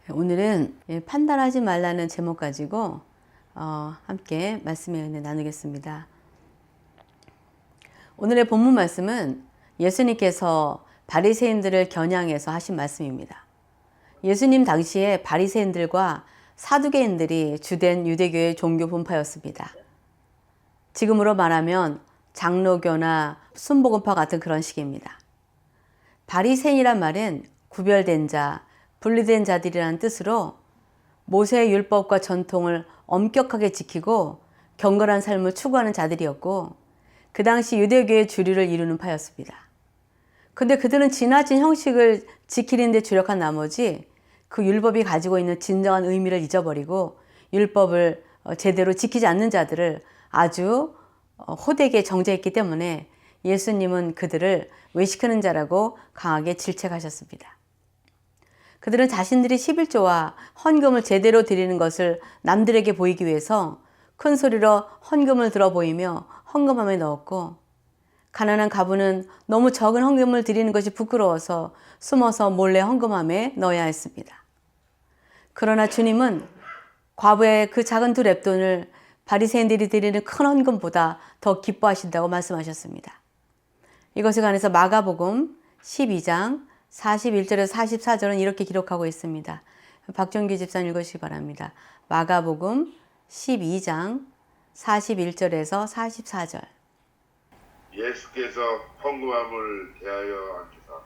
오늘은 판단하지 말라는 제목 가지고 함께 말씀의 은혜 나누겠습니다. 오늘의 본문 말씀은 예수님께서 바리새인들을 겨냥해서 하신 말씀입니다. 예수님 당시에 바리새인들과 사두개인들이 주된 유대교의 종교 분파였습니다. 지금으로 말하면 장로교나 순복음파 같은 그런 식입니다. 바리새인이란 말은 구별된 자, 분리된 자들이라는 뜻으로 모세의 율법과 전통을 엄격하게 지키고 경건한 삶을 추구하는 자들이었고 그 당시 유대교의 주류를 이루는 파였습니다. 근데 그들은 지나친 형식을 지키는 데 주력한 나머지 그 율법이 가지고 있는 진정한 의미를 잊어버리고 율법을 제대로 지키지 않는 자들을 아주 호되게 정죄했기 때문에 예수님은 그들을 외식하는 자라고 강하게 질책하셨습니다. 그들은 자신들이 11조와 헌금을 제대로 드리는 것을 남들에게 보이기 위해서 큰 소리로 헌금을 들어 보이며 헌금함에 넣었고, 가난한 과부는 너무 적은 헌금을 드리는 것이 부끄러워서 숨어서 몰래 헌금함에 넣어야 했습니다. 그러나 주님은 과부의 그 작은 두 렙돈을 바리새인들이 드리는 큰 헌금보다 더 기뻐하신다고 말씀하셨습니다. 이것에 관해서 마가복음 12장 41절에서 44절은 이렇게 기록하고 있습니다. 박정기 집사님 읽으시기 바랍니다. 마가복음 12장 41절에서 44절. 예수께서 헌금함을 대하여 앉으사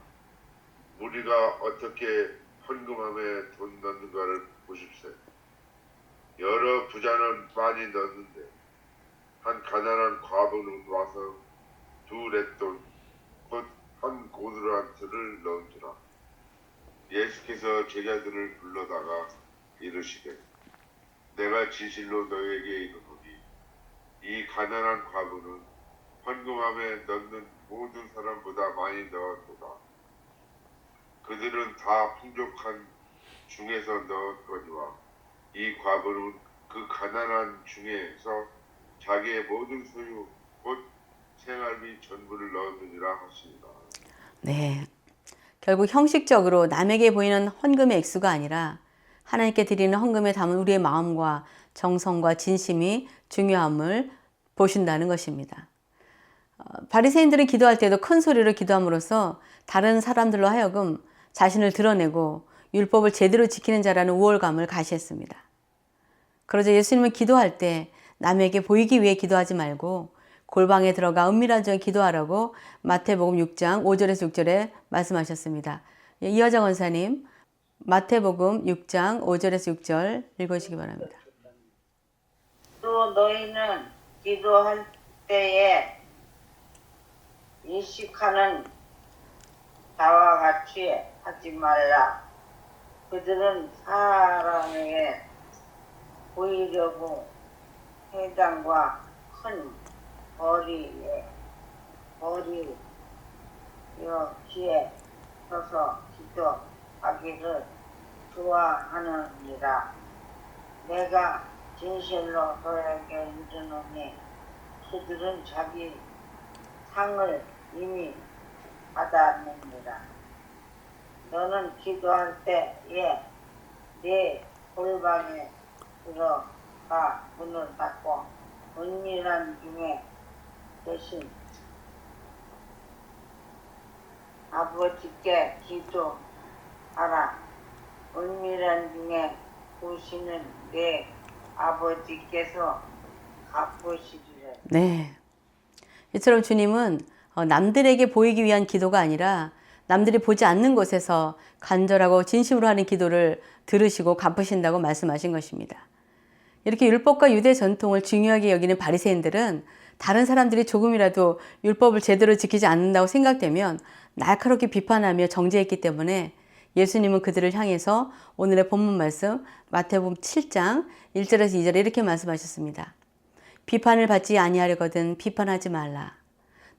우리가 어떻게 헌금함에 돈 넣는가를 보십시오. 여러 부자는 많이 넣는데 한 가난한 과부는 와서 두 렛돈 곧 한 고드란트를 넣은지라. 예수께서 제자들을 불러다가 이르시되 내가 진실로 너에게 이르노니 이 가난한 과부는 헌금함에 넣는 모든 사람보다 많이 넣었도다. 그들은 다 풍족한 중에서 넣었거니와 이 과부는 그 가난한 중에서 자기의 모든 소유 곧 생활비 전부를 넣었느니라 하십니다. 네, 결국 형식적으로 남에게 보이는 헌금의 액수가 아니라 하나님께 드리는 헌금에 담은 우리의 마음과 정성과 진심이 중요함을 보신다는 것입니다. 바리새인들은 기도할 때도 큰 소리로 기도함으로써 다른 사람들로 하여금 자신을 드러내고 율법을 제대로 지키는 자라는 우월감을 가시했습니다. 그러자 예수님은 기도할 때 남에게 보이기 위해 기도하지 말고 골방에 들어가 은밀한 중에 기도하라고 마태복음 6장 5절에서 6절에 말씀하셨습니다. 이화정 원사님, 마태복음 6장 5절에서 6절 읽으시기 바랍니다. 또 너희는 기도할 때에 인식하는 자와 같이 하지 말라. 그들은 사람에게 보이려고 회당과 큰 거리에 서서 기도하기를 좋아하느니라. 내가 진실로 너에게 이르노니 그들은 자기 상을 이미 받았느니라. 너는 기도할 때에 네 골방에 들어가 문을 닫고 은밀한 중에 계신 아버지께 기도하라. 은밀한 중에 보시는 내 아버지께서 갚으시리라. 네, 이처럼 주님은 남들에게 보이기 위한 기도가 아니라 남들이 보지 않는 곳에서 간절하고 진심으로 하는 기도를 들으시고 갚으신다고 말씀하신 것입니다. 이렇게 율법과 유대 전통을 중요하게 여기는 바리새인들은 다른 사람들이 조금이라도 율법을 제대로 지키지 않는다고 생각되면 날카롭게 비판하며 정죄했기 때문에 예수님은 그들을 향해서 오늘의 본문 말씀 마태복음 7장 1절에서 2절에 이렇게 말씀하셨습니다. 비판을 받지 아니하려거든 비판하지 말라.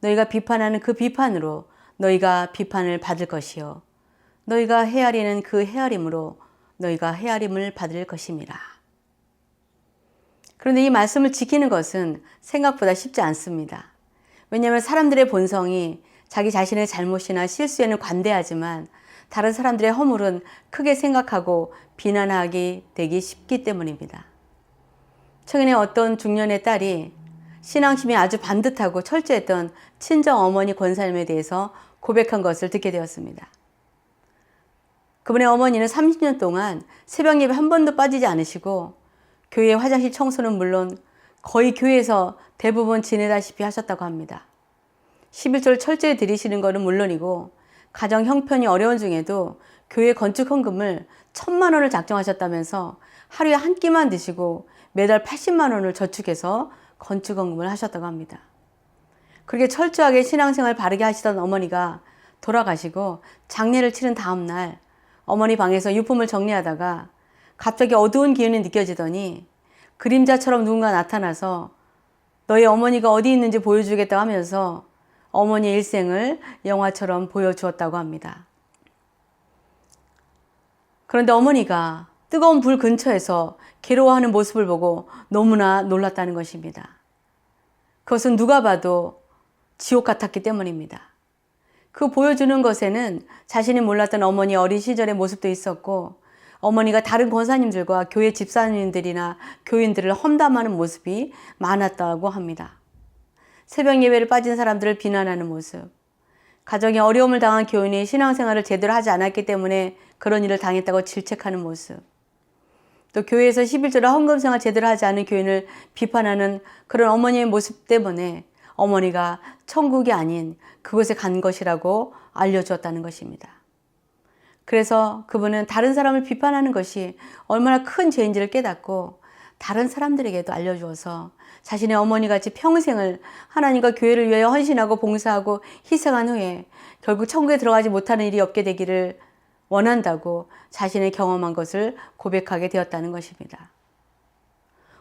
너희가 비판하는 그 비판으로 너희가 비판을 받을 것이요 너희가 헤아리는 그 헤아림으로 너희가 헤아림을 받을 것임이라. 그런데 이 말씀을 지키는 것은 생각보다 쉽지 않습니다. 왜냐하면 사람들의 본성이 자기 자신의 잘못이나 실수에는 관대하지만 다른 사람들의 허물은 크게 생각하고 비난하게 되기 쉽기 때문입니다. 최근에 어떤 중년의 딸이 신앙심이 아주 반듯하고 철저했던 친정 어머니 권사님에 대해서 고백한 것을 듣게 되었습니다. 그분의 어머니는 30년 동안 새벽 예배 한 번도 빠지지 않으시고 교회 화장실 청소는 물론 거의 교회에서 대부분 지내다시피 하셨다고 합니다. 11조를 철저히 드리시는 것은 물론이고 가정 형편이 어려운 중에도 교회 건축 헌금을 1,000만 원을 작정하셨다면서 하루에 한 끼만 드시고 매달 80만 원을 저축해서 건축 헌금을 하셨다고 합니다. 그렇게 철저하게 신앙생활 바르게 하시던 어머니가 돌아가시고 장례를 치른 다음 날 어머니 방에서 유품을 정리하다가 갑자기 어두운 기운이 느껴지더니 그림자처럼 누군가 나타나서 너희 어머니가 어디 있는지 보여주겠다고 하면서 어머니의 일생을 영화처럼 보여주었다고 합니다. 그런데 어머니가 뜨거운 불 근처에서 괴로워하는 모습을 보고 너무나 놀랐다는 것입니다. 그것은 누가 봐도 지옥 같았기 때문입니다. 그 보여주는 것에는 자신이 몰랐던 어머니 어린 시절의 모습도 있었고 어머니가 다른 권사님들과 교회 집사님들이나 교인들을 험담하는 모습이 많았다고 합니다. 새벽 예배를 빠진 사람들을 비난하는 모습, 가정에 어려움을 당한 교인이 신앙생활을 제대로 하지 않았기 때문에 그런 일을 당했다고 질책하는 모습, 또 교회에서 11조를 헌금생활 제대로 하지 않은 교인을 비판하는 그런 어머니의 모습 때문에 어머니가 천국이 아닌 그곳에 간 것이라고 알려주었다는 것입니다. 그래서 그분은 다른 사람을 비판하는 것이 얼마나 큰 죄인지를 깨닫고 다른 사람들에게도 알려주어서 자신의 어머니같이 평생을 하나님과 교회를 위하여 헌신하고 봉사하고 희생한 후에 결국 천국에 들어가지 못하는 일이 없게 되기를 원한다고 자신의 경험한 것을 고백하게 되었다는 것입니다.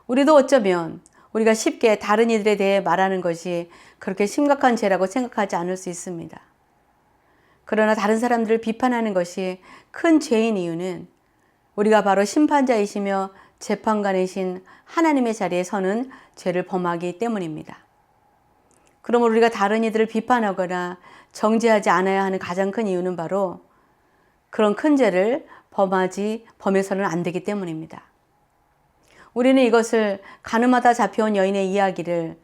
우리도 어쩌면 우리가 쉽게 다른 이들에 대해 말하는 것이 그렇게 심각한 죄라고 생각하지 않을 수 있습니다. 그러나 다른 사람들을 비판하는 것이 큰 죄인 이유는 우리가 바로 심판자이시며 재판관이신 하나님의 자리에 서는 죄를 범하기 때문입니다. 그러므로 우리가 다른 이들을 비판하거나 정죄하지 않아야 하는 가장 큰 이유는 바로 그런 큰 죄를 범해서는 안 되기 때문입니다. 우리는 이것을 가늠하다 잡혀온 여인의 이야기를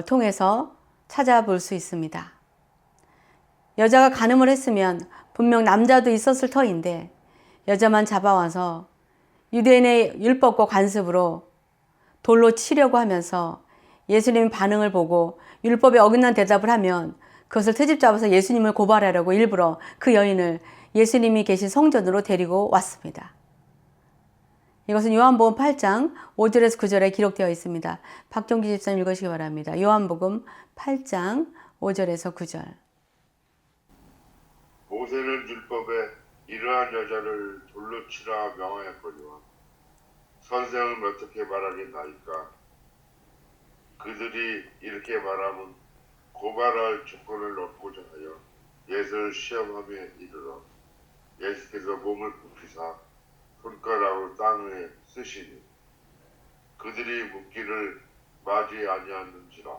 통해서 찾아볼 수 있습니다. 여자가 간음을 했으면 분명 남자도 있었을 터인데 여자만 잡아와서 유대인의 율법과 관습으로 돌로 치려고 하면서 예수님의 반응을 보고 율법에 어긋난 대답을 하면 그것을 트집 잡아서 예수님을 고발하려고 일부러 그 여인을 예수님이 계신 성전으로 데리고 왔습니다. 이것은 요한복음 8장 5절에서 9절에 기록되어 있습니다. 박종기 집사님 읽으시기 바랍니다. 요한복음 8장 5절에서 9절. 모세는 율법에 이러한 여자를 돌로 치라 명하였거니와 선생은 어떻게 말하겠나이까. 그들이 이렇게 말하면 고발할 조건을 얻고자 하여 예수를 시험함에 이르러 예수께서 몸을 굽히사 손가락으로 땅에 쓰시니 그들이 묻기를 맞이 아니하는지라.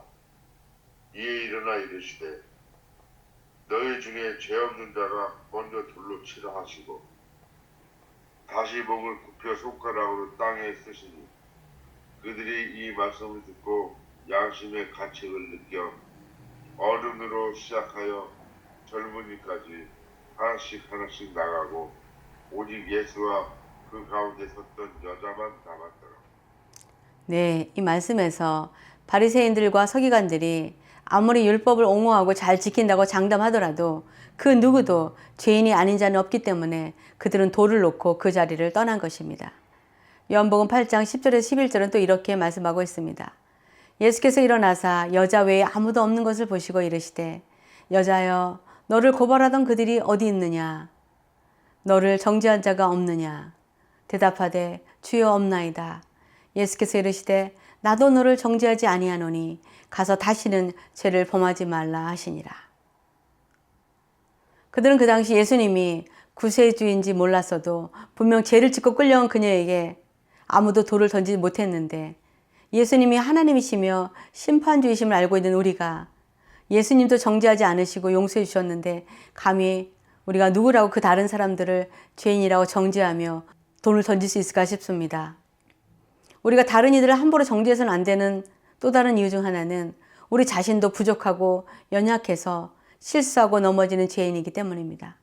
이에 일어나 이르시되 너희 중에 죄 없는 자가 먼저 돌로 치라 하시고 다시 몸을 굽혀 손가락으로 땅에 쓰시니 그들이 이 말씀을 듣고 양심의 가책을 느껴 어른으로 시작하여 젊은이까지 하나씩 나가고 오직 예수와 그 가운데 섰던 여자만 남았더라. 네, 이 말씀에서 바리새인들과 서기관들이 아무리 율법을 옹호하고 잘 지킨다고 장담하더라도 그 누구도 죄인이 아닌 자는 없기 때문에 그들은 돌을 놓고 그 자리를 떠난 것입니다. 요한복음 8장 10절에서 11절은 또 이렇게 말씀하고 있습니다. 예수께서 일어나사 여자 외에 아무도 없는 것을 보시고 이르시되 여자여 너를 고발하던 그들이 어디 있느냐? 너를 정죄한 자가 없느냐? 대답하되 주여 없나이다. 예수께서 이르시되 나도 너를 정죄하지 아니하노니 가서 다시는 죄를 범하지 말라 하시니라. 그들은 그 당시 예수님이 구세주인지 몰랐어도 분명 죄를 짓고 끌려온 그녀에게 아무도 돌을 던지지 못했는데 예수님이 하나님이시며 심판주이심을 알고 있는 우리가 예수님도 정죄하지 않으시고 용서해 주셨는데 감히 우리가 누구라고 그 다른 사람들을 죄인이라고 정죄하며 돈을 던질 수 있을까 싶습니다. 우리가 다른 이들을 함부로 정죄해서는 안 되는 또 다른 이유 중 하나는 우리 자신도 부족하고 연약해서 실수하고 넘어지는 죄인이기 때문입니다.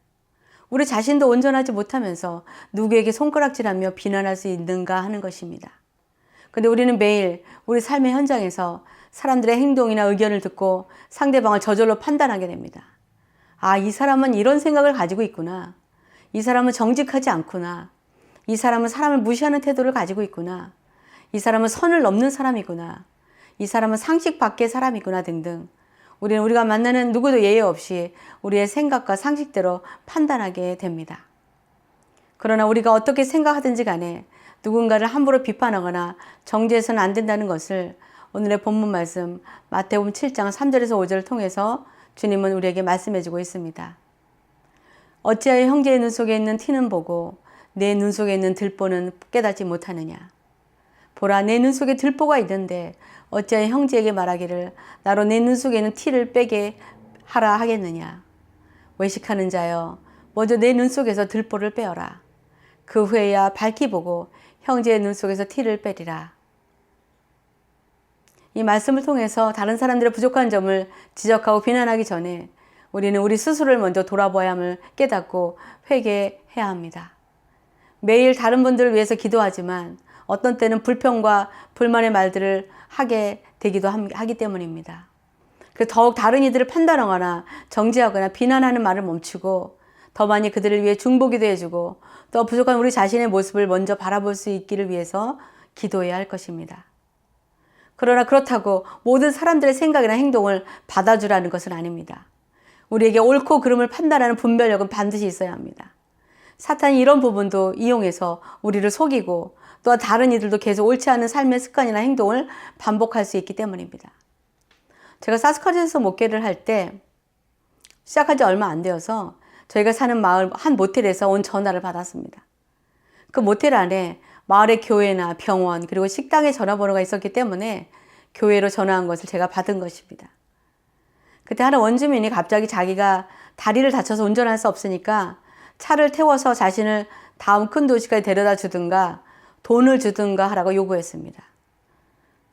우리 자신도 온전하지 못하면서 누구에게 손가락질하며 비난할 수 있는가 하는 것입니다. 근데 우리는 매일 우리 삶의 현장에서 사람들의 행동이나 의견을 듣고 상대방을 저절로 판단하게 됩니다. 아, 이 사람은 이런 생각을 가지고 있구나. 이 사람은 정직하지 않구나. 이 사람은 사람을 무시하는 태도를 가지고 있구나. 이 사람은 선을 넘는 사람이구나. 이 사람은 상식 밖의 사람이구나 등등. 우리는 우리가 만나는 누구도 예외 없이 우리의 생각과 상식대로 판단하게 됩니다. 그러나 우리가 어떻게 생각하든지 간에 누군가를 함부로 비판하거나 정죄해서는 안 된다는 것을 오늘의 본문 말씀 마태복음 7장 3절에서 5절을 통해서 주님은 우리에게 말씀해 주고 있습니다. 어찌하여 형제의 눈 속에 있는 티는 보고 내 눈 속에 있는 들보는 깨닫지 못하느냐. 보라, 내 눈 속에 들보가 있는데 어찌하여 형제에게 말하기를 나로 내 눈 속에 있는 티를 빼게 하라 하겠느냐. 외식하는 자여, 먼저 내 눈 속에서 들보를 빼어라. 그 후에야 밝히 보고 형제의 눈 속에서 티를 빼리라. 이 말씀을 통해서 다른 사람들의 부족한 점을 지적하고 비난하기 전에 우리는 우리 스스로를 먼저 돌아봐야 함을 깨닫고 회개해야 합니다. 매일 다른 분들을 위해서 기도하지만 어떤 때는 불평과 불만의 말들을 하게 되기도 하기 때문입니다. 그래서 더욱 다른 이들을 판단하거나 정죄하거나 비난하는 말을 멈추고 더 많이 그들을 위해 중보기도 해주고 또 부족한 우리 자신의 모습을 먼저 바라볼 수 있기를 위해서 기도해야 할 것입니다. 그러나 그렇다고 모든 사람들의 생각이나 행동을 받아주라는 것은 아닙니다. 우리에게 옳고 그름을 판단하는 분별력은 반드시 있어야 합니다. 사탄이 이런 부분도 이용해서 우리를 속이고 또한 다른 이들도 계속 옳지 않은 삶의 습관이나 행동을 반복할 수 있기 때문입니다. 제가 사스쿼지에서 목회를 할 때 시작한 지 얼마 안 되어서 저희가 사는 마을 한 모텔에서 온 전화를 받았습니다. 그 모텔 안에 마을의 교회나 병원 그리고 식당의 전화번호가 있었기 때문에 교회로 전화한 것을 제가 받은 것입니다. 그때 하는 원주민이 갑자기 자기가 다리를 다쳐서 운전할 수 없으니까 차를 태워서 자신을 다음 큰 도시까지 데려다 주든가 돈을 주든가 하라고 요구했습니다.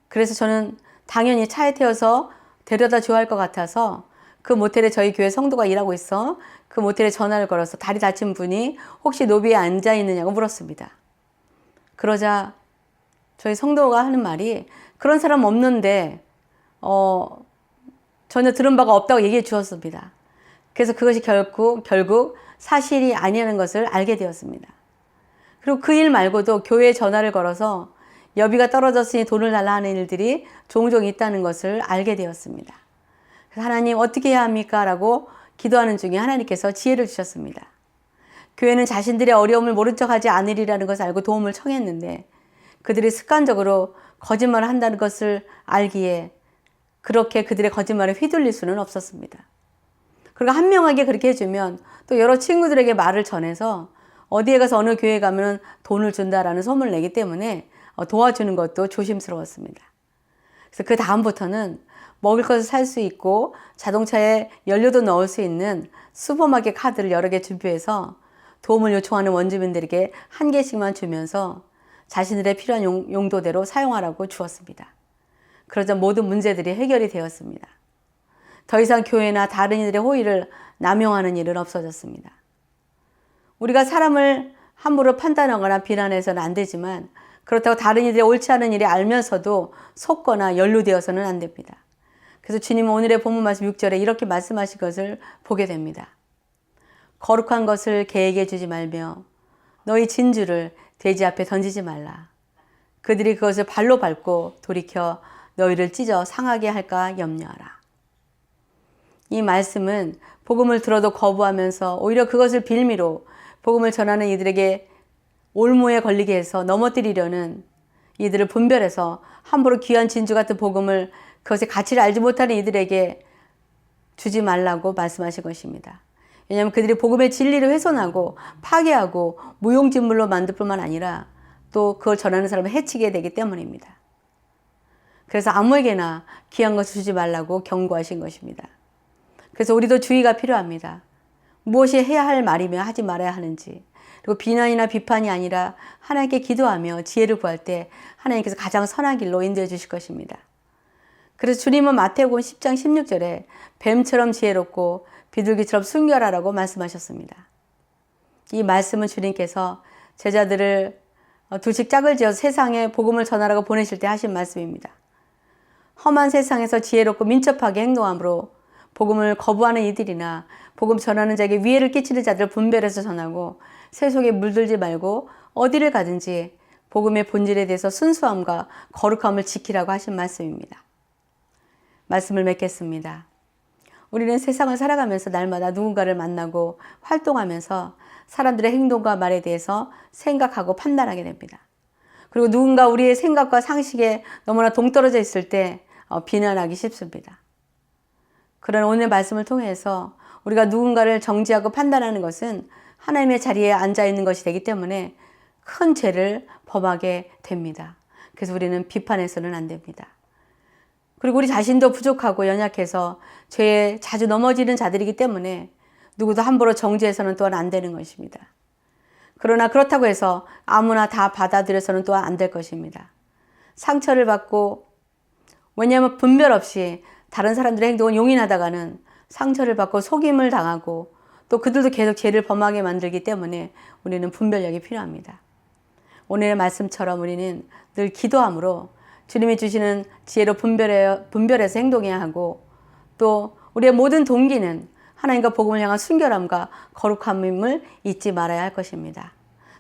그래서 저는 당연히 차에 태워서 데려다 줘야 할 것 같아서 그 모텔에 저희 교회 성도가 일하고 있어 그 모텔에 전화를 걸어서 다리 다친 분이 혹시 로비에 앉아 있느냐고 물었습니다. 그러자 저희 성도가 하는 말이 그런 사람 없는데 전혀 들은 바가 없다고 얘기해 주었습니다. 그래서 그것이 결국 사실이 아니라는 것을 알게 되었습니다. 그리고 그 일 말고도 교회에 전화를 걸어서 여비가 떨어졌으니 돈을 달라 하는 일들이 종종 있다는 것을 알게 되었습니다. 그래서 하나님 어떻게 해야 합니까? 라고 기도하는 중에 하나님께서 지혜를 주셨습니다. 교회는 자신들의 어려움을 모른 척하지 않으리라는 것을 알고 도움을 청했는데 그들이 습관적으로 거짓말을 한다는 것을 알기에 그렇게 그들의 거짓말에 휘둘릴 수는 없었습니다. 그리고 한명하게 그렇게 해주면 또 여러 친구들에게 말을 전해서 어디에 가서 어느 교회에 가면 돈을 준다라는 소문을 내기 때문에 도와주는 것도 조심스러웠습니다. 그래서 그 다음부터는 먹을 것을 살 수 있고 자동차에 연료도 넣을 수 있는 슈퍼마켓 카드를 여러 개 준비해서 도움을 요청하는 원주민들에게 한 개씩만 주면서 자신들의 필요한 용도대로 사용하라고 주었습니다. 그러자 모든 문제들이 해결이 되었습니다. 더 이상 교회나 다른 이들의 호의를 남용하는 일은 없어졌습니다. 우리가 사람을 함부로 판단하거나 비난해서는 안 되지만 그렇다고 다른 이들의 옳지 않은 일이 알면서도 속거나 연루되어서는 안 됩니다. 그래서 주님은 오늘의 본문 말씀 6절에 이렇게 말씀하신 것을 보게 됩니다. 거룩한 것을 개에게 주지 말며 너희 진주를 돼지 앞에 던지지 말라. 그들이 그것을 발로 밟고 돌이켜 너희를 찢어 상하게 할까 염려하라. 이 말씀은 복음을 들어도 거부하면서 오히려 그것을 빌미로 복음을 전하는 이들에게 올무에 걸리게 해서 넘어뜨리려는 이들을 분별해서 함부로 귀한 진주 같은 복음을 그것의 가치를 알지 못하는 이들에게 주지 말라고 말씀하신 것입니다. 왜냐하면 그들이 복음의 진리를 훼손하고 파괴하고 무용지물로 만들 뿐만 아니라 또 그걸 전하는 사람을 해치게 되기 때문입니다. 그래서 아무에게나 귀한 것을 주지 말라고 경고하신 것입니다. 그래서 우리도 주의가 필요합니다. 무엇이 해야 할 말이며 하지 말아야 하는지, 그리고 비난이나 비판이 아니라 하나님께 기도하며 지혜를 구할 때 하나님께서 가장 선한 길로 인도해 주실 것입니다. 그래서 주님은 마태복음 10장 16절에 뱀처럼 지혜롭고 비둘기처럼 순결하라고 말씀하셨습니다. 이 말씀은 주님께서 제자들을 둘씩 짝을 지어서 세상에 복음을 전하라고 보내실 때 하신 말씀입니다. 험한 세상에서 지혜롭고 민첩하게 행동함으로 복음을 거부하는 이들이나 복음 전하는 자에게 위해를 끼치는 자들을 분별해서 전하고 세속에 물들지 말고 어디를 가든지 복음의 본질에 대해서 순수함과 거룩함을 지키라고 하신 말씀입니다. 말씀을 맺겠습니다. 우리는 세상을 살아가면서 날마다 누군가를 만나고 활동하면서 사람들의 행동과 말에 대해서 생각하고 판단하게 됩니다. 그리고 누군가 우리의 생각과 상식에 너무나 동떨어져 있을 때 비난하기 쉽습니다. 그런 오늘 말씀을 통해서 우리가 누군가를 정지하고 판단하는 것은 하나님의 자리에 앉아 있는 것이 되기 때문에 큰 죄를 범하게 됩니다. 그래서 우리는 비판해서는 안 됩니다. 그리고 우리 자신도 부족하고 연약해서 죄에 자주 넘어지는 자들이기 때문에 누구도 함부로 정죄해서는 또한 안 되는 것입니다. 그러나 그렇다고 해서 아무나 다 받아들여서는 또한 안 될 것입니다. 상처를 받고, 왜냐하면 분별 없이 다른 사람들의 행동을 용인하다가는 상처를 받고 속임을 당하고 또 그들도 계속 죄를 범하게 만들기 때문에 우리는 분별력이 필요합니다. 오늘의 말씀처럼 우리는 늘 기도함으로 주님이 주시는 지혜로 분별해서 행동해야 하고, 또 우리의 모든 동기는 하나님과 복음을 향한 순결함과 거룩함임을 잊지 말아야 할 것입니다.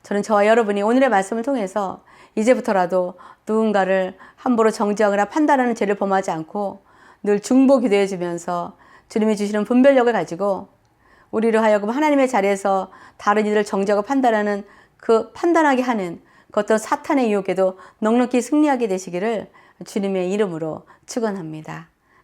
저는 저와 여러분이 오늘의 말씀을 통해서 이제부터라도 누군가를 함부로 정죄하거나 판단하는 죄를 범하지 않고 늘 중보 기도해 주면서 주님이 주시는 분별력을 가지고 우리로 하여금 하나님의 자리에서 다른 이들을 정죄하고 판단하는 그 판단하게 하는 그 어떤 사탄의 유혹에도 넉넉히 승리하게 되시기를 주님의 이름으로 축원합니다.